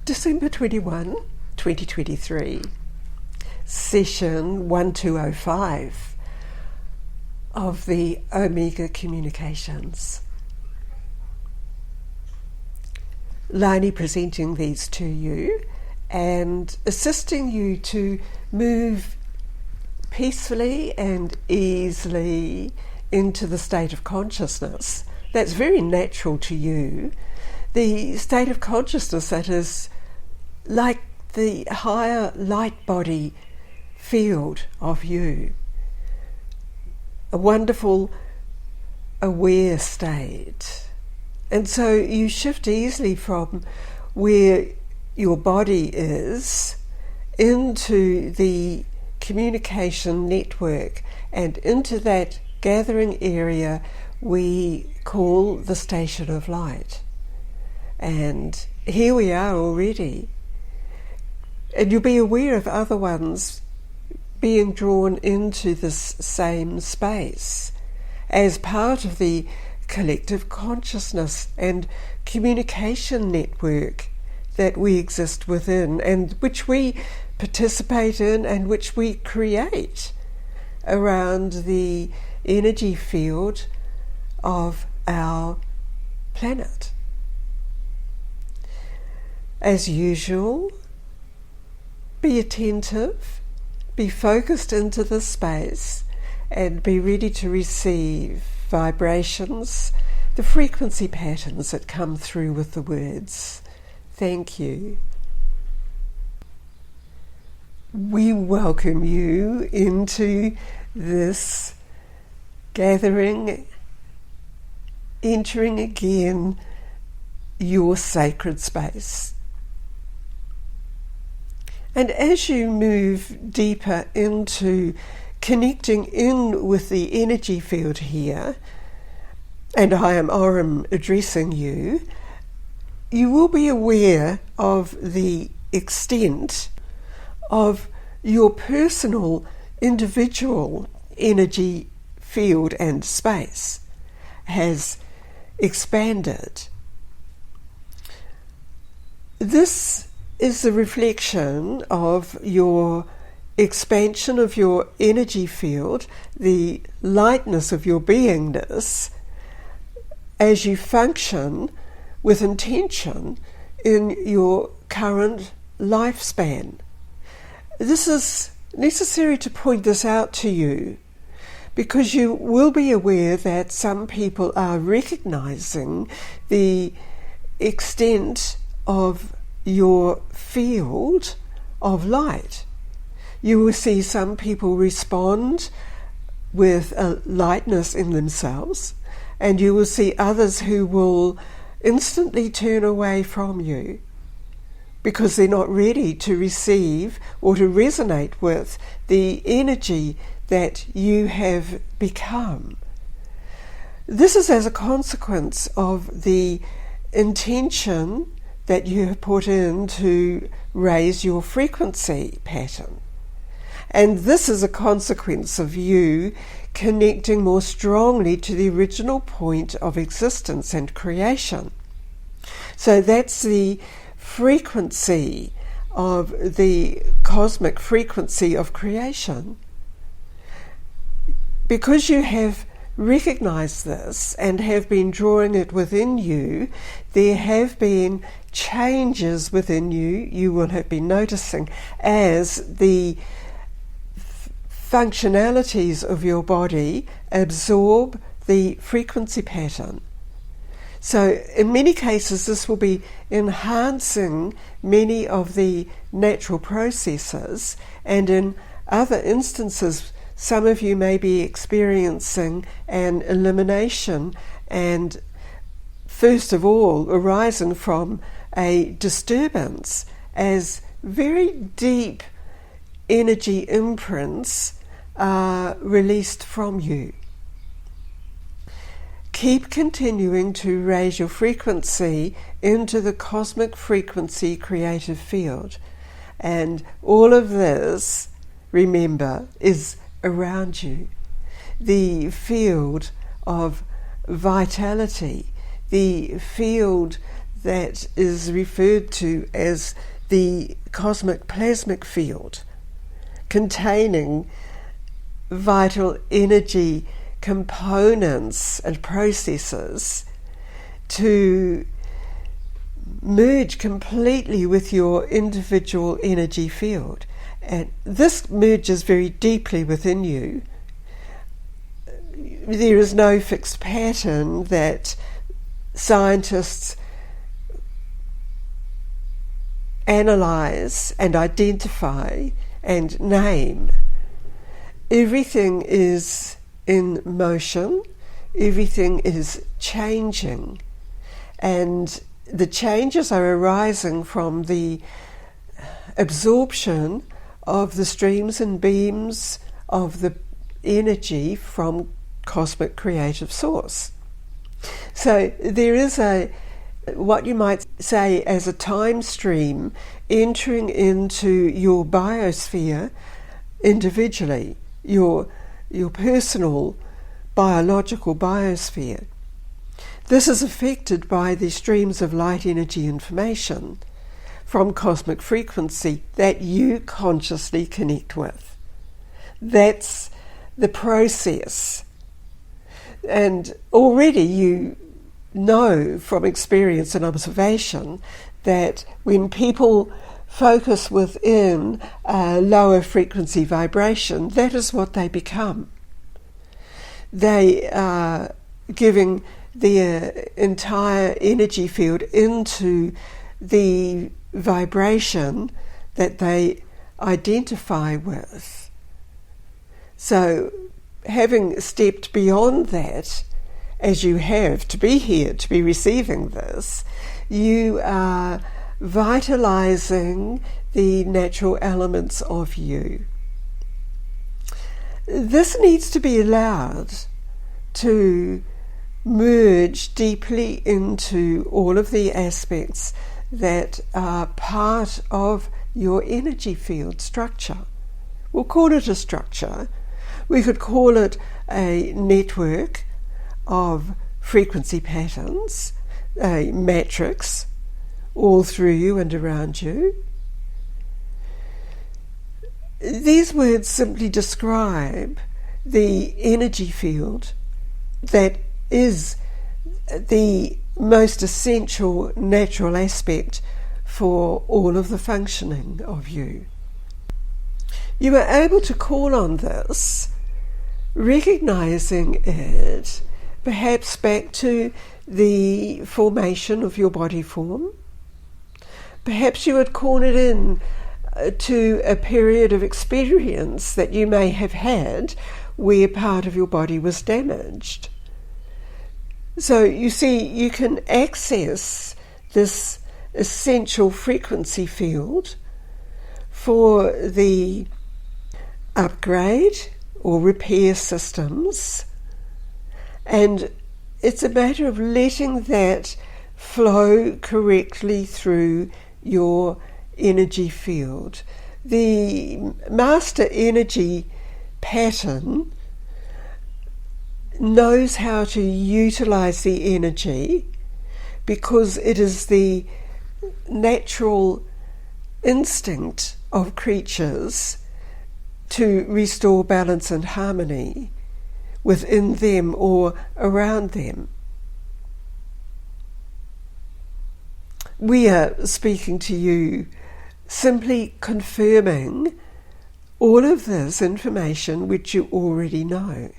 December 21, 2023, session 1205 of the Omega Communications. Lani presenting these to you and assisting you to move peacefully and easily into the state of consciousness that's very natural to you, the state of consciousness that is like the higher light body field of you, a wonderful aware state. And so you shift easily from where your body is into the communication network and into that gathering area we call the station of light. And here we are already. And you'll be aware of other ones being drawn into this same space as part of the collective consciousness and communication network that we exist within, and which we participate in and which we create around the energy field of our planet. As usual, be attentive, be focused into the space, and be ready to receive vibrations, the frequency patterns that come through with the words. Thank you. We welcome you into this gathering, entering again your sacred space. And as you move deeper into connecting in with the energy field here, and I am Aurum addressing you, you will be aware of the extent of your personal, individual energy field and space has expanded. This is the reflection of your expansion of your energy field, the lightness of your beingness, as you function with intention in your current lifespan. This is necessary to point this out to you, because you will be aware that some people are recognizing the extent of your field of light. You will see some people respond with a lightness in themselves, and you will see others who will instantly turn away from you because they're not ready to receive or to resonate with the energy that you have become. This is as a consequence of the intention that you have put in to raise your frequency pattern. And this is a consequence of you connecting more strongly to the original point of existence and creation. So that's the frequency of the cosmic frequency of creation. Because you have recognized this and have been drawing it within you, there have been changes within you, you will have been noticing, as the functionalities of your body absorb the frequency pattern. So in many cases this will be enhancing many of the natural processes, and in other instances some of you may be experiencing an elimination, and first of all arising from a disturbance as very deep energy imprints are released from you. Keep continuing to raise your frequency into the cosmic frequency creative field, and all of this, remember, is around you. The field of vitality, the field that is referred to as the cosmic plasmic field, containing vital energy components and processes to merge completely with your individual energy field. And this merges very deeply within you. There is no fixed pattern that scientists analyze and identify and name. Everything is in motion, everything is changing, and the changes are arising from the absorption of the streams and beams of the energy from cosmic creative source. So there is what you might say as a time stream entering into your biosphere individually, your personal biological biosphere. This is affected by the streams of light energy information from cosmic frequency that you consciously connect with. That's the process. And already you know from experience and observation that when people focus within a lower frequency vibration, that is what they become. They are giving their entire energy field into the vibration that they identify with. So having stepped beyond that, as you have to be here, to be receiving this, you are vitalizing the natural elements of you. This needs to be allowed to merge deeply into all of the aspects that are part of your energy field structure. We'll call it a structure. We could call it a network of frequency patterns, a matrix all through you and around you. These words simply describe the energy field that is the most essential natural aspect for all of the functioning of you. You are able to call on this, recognizing it perhaps back to the formation of your body form. Perhaps you would call it in to a period of experience that you may have had where part of your body was damaged. So you see, you can access this essential frequency field for the upgrade or repair systems, and it's a matter of letting that flow correctly through your energy field. The master energy pattern knows how to utilize the energy because it is the natural instinct of creatures to restore balance and harmony within them or around them. We are speaking to you simply confirming all of this information which you already know.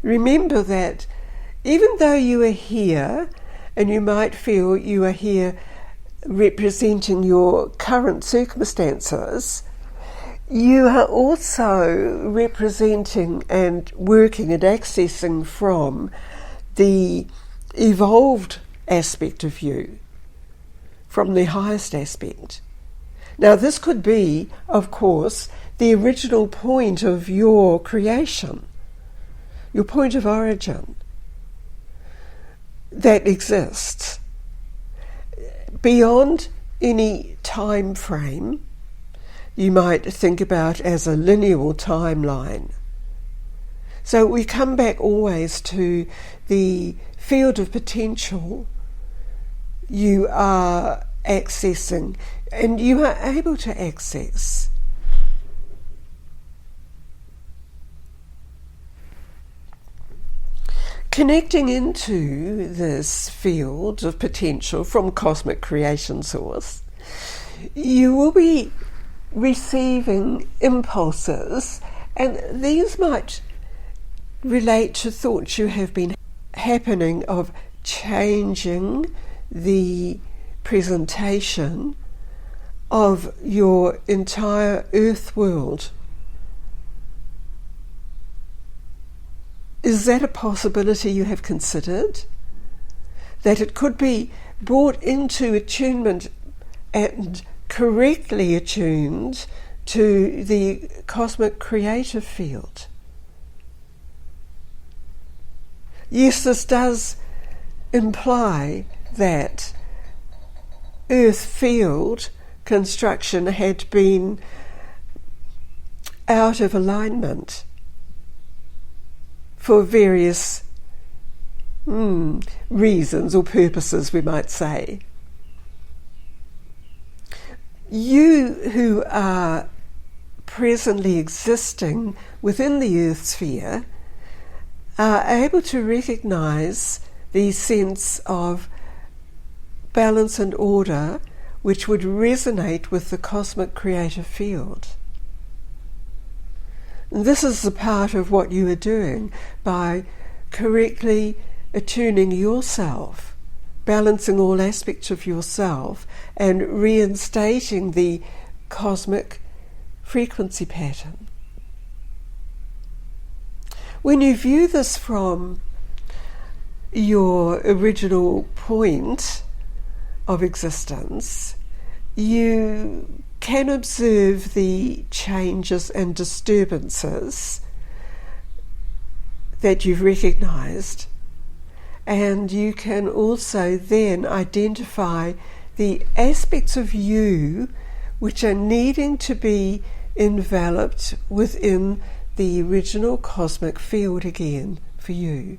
Remember that even though you are here, and you might feel you are here representing your current circumstances, you are also representing and working and accessing from the evolved aspect of you, from the highest aspect. Now this could be, of course, the original point of your creation, your point of origin that exists beyond any time frame you might think about as a linear timeline. So we come back always to the field of potential you are accessing and you are able to access. Connecting into this field of potential from cosmic creation source, you will be receiving impulses, and these might relate to thoughts you have been happening of changing the presentation of your entire earth world. Is that a possibility you have considered? That it could be brought into attunement and correctly attuned to the cosmic creative field? Yes, this does imply that earth field construction had been out of alignment for various reasons or purposes, we might say. You who are presently existing within the earth sphere are able to recognize the sense of balance and order which would resonate with the cosmic creative field. And this is the part of what you are doing by correctly attuning yourself, balancing all aspects of yourself, and reinstating the cosmic frequency pattern. When you view this from your original point of existence, you can observe the changes and disturbances that you've recognized, and you can also then identify the aspects of you which are needing to be enveloped within the original cosmic field again for you.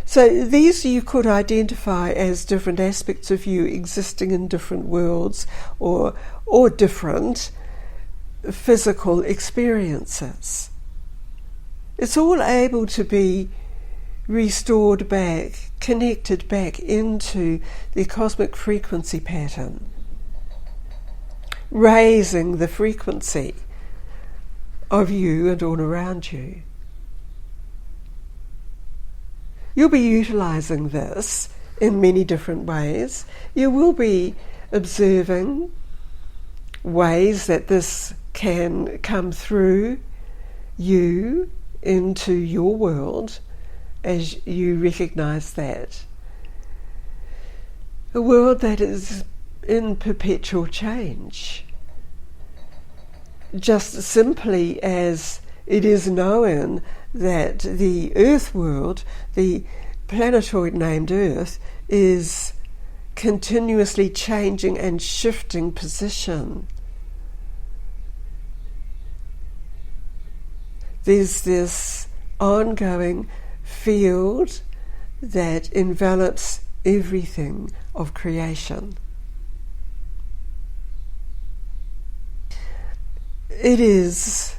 So these you could identify as different aspects of you existing in different worlds or different physical experiences. It's all able to be restored back, connected back into the cosmic frequency pattern, raising the frequency of you and all around you. You'll be utilizing this in many different ways. You will be observing ways that this can come through you into your world as you recognize that. A world that is in perpetual change. Just simply as it is known that the Earth world, the planetoid named Earth, is continuously changing and shifting position. There's this ongoing field that envelops everything of creation. It is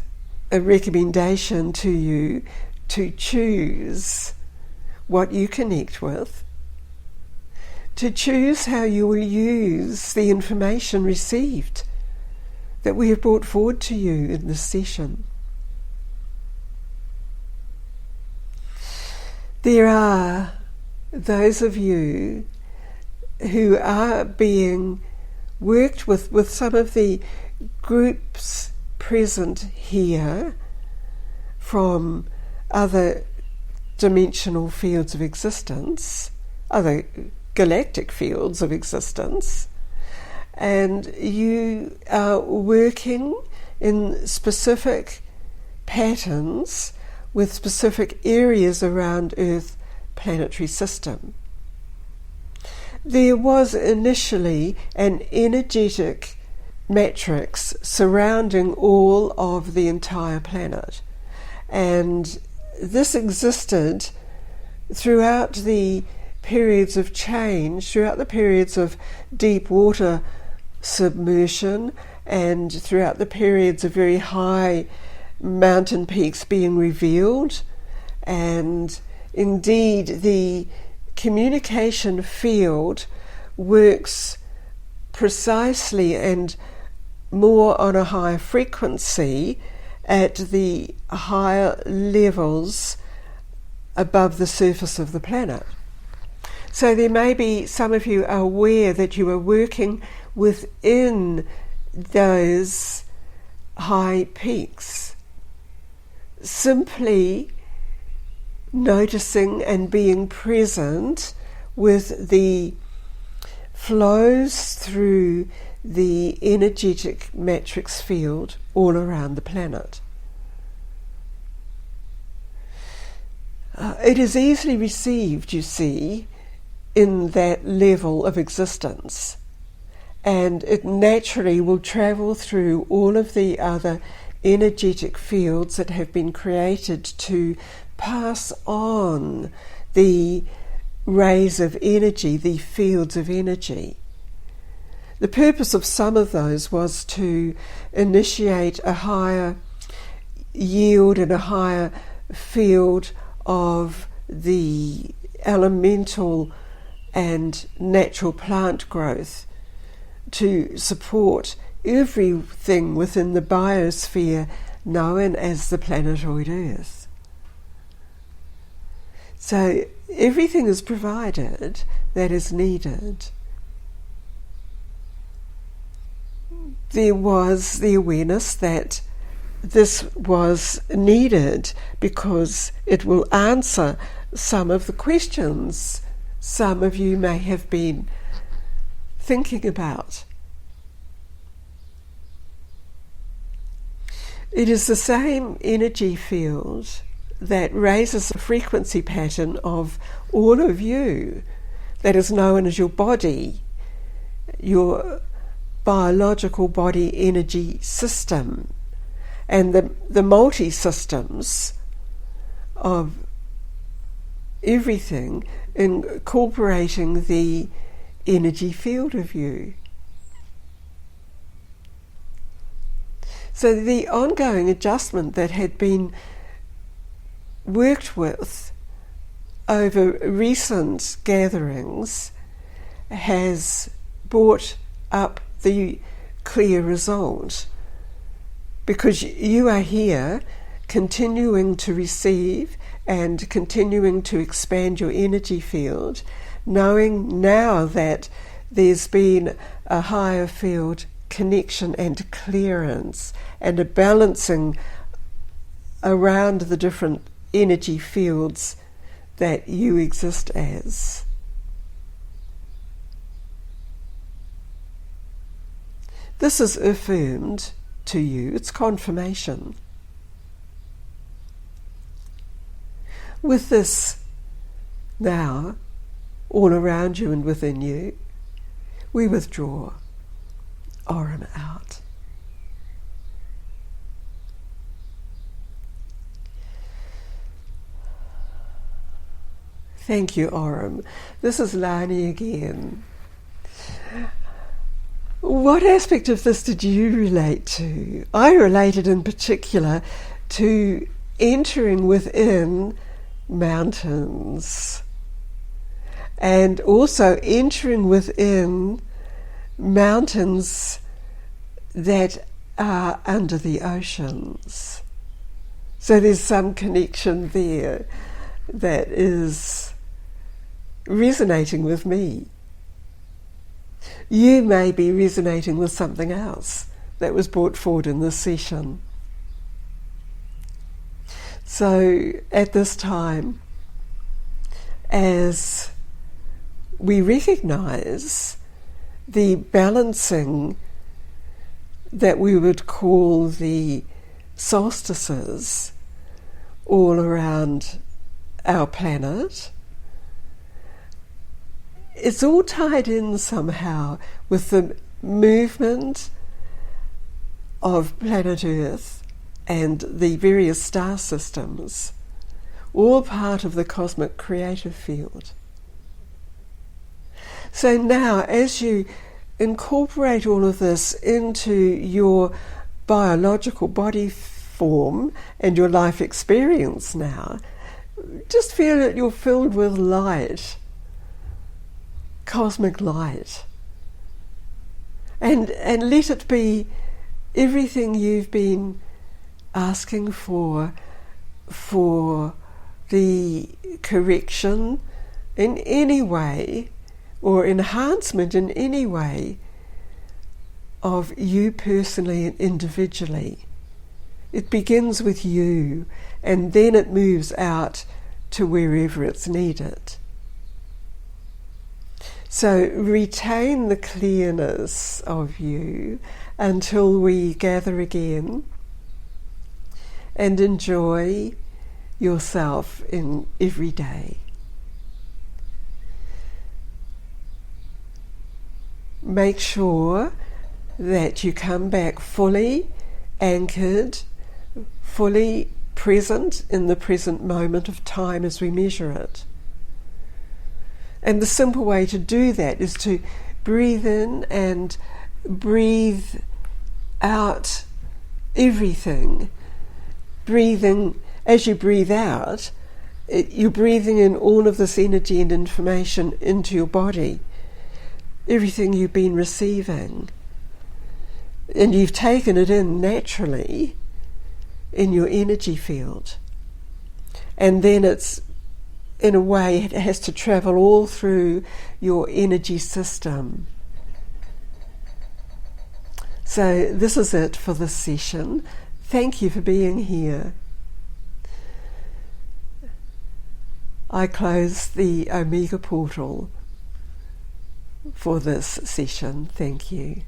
a recommendation to you to choose what you connect with, to choose how you will use the information received that we have brought forward to you in this session. There are those of you who are being worked with some of the groups present here from other dimensional fields of existence, other galactic fields of existence, and you are working in specific patterns with specific areas around Earth planetary system. There was initially an energetic matrix surrounding all of the entire planet, and this existed throughout the periods of change, throughout the periods of deep water submersion, and throughout the periods of very high mountain peaks being revealed. And indeed, the communication field works precisely and more on a higher frequency at the higher levels above the surface of the planet. So there may be, some of you are aware that you are working within those high peaks, simply noticing and being present with the flows through the energetic matrix field all around the planet. It is easily received, you see, in that level of existence, and it naturally will travel through all of the other energetic fields that have been created to pass on the rays of energy, the fields of energy. The purpose of some of those was to initiate a higher yield and a higher field of the elemental and natural plant growth to support everything within the biosphere known as the planetoid Earth. So everything is provided that is needed. There was the awareness that this was needed because it will answer some of the questions some of you may have been thinking about. It is the same energy field that raises the frequency pattern of all of you, that is known as your body, your biological body energy system, and the multi-systems of everything incorporating the energy field of you. So the ongoing adjustment that had been worked with over recent gatherings has brought up the clear result, because you are here continuing to receive and continuing to expand your energy field, knowing now that there's been a higher field connection and clearance and a balancing around the different energy fields that you exist as. This is affirmed to you, it's confirmation. With this now all around you and within you, we withdraw Aurum out. Thank you, Aurum. This is Lani again. What aspect of this did you relate to? I related in particular to entering within mountains, and also entering within mountains that are under the oceans. So there's some connection there that is resonating with me. You may be resonating with something else that was brought forward in this session. So at this time, as we recognize the balancing that we would call the solstices all around our planet, it's all tied in somehow with the movement of planet Earth and the various star systems, all part of the cosmic creative field. So now, as you incorporate all of this into your biological body form and your life experience now, just feel that you're filled with light, cosmic light. And let it be everything you've been asking for the correction in any way or enhancement in any way of you personally and individually. It begins with you, and then it moves out to wherever it's needed. So retain the clearness of you until we gather again, and enjoy yourself in every day. Make sure that you come back fully anchored, fully present in the present moment of time as we measure it. And the simple way to do that is to breathe in and breathe out everything. Breathing, as you breathe out, you're breathing in all of this energy and information into your body, everything you've been receiving. And you've taken it in naturally in your energy field. And then it's, in a way, it has to travel all through your energy system. So this is it for this session. Thank you for being here. I close the Omega portal for this session. Thank you.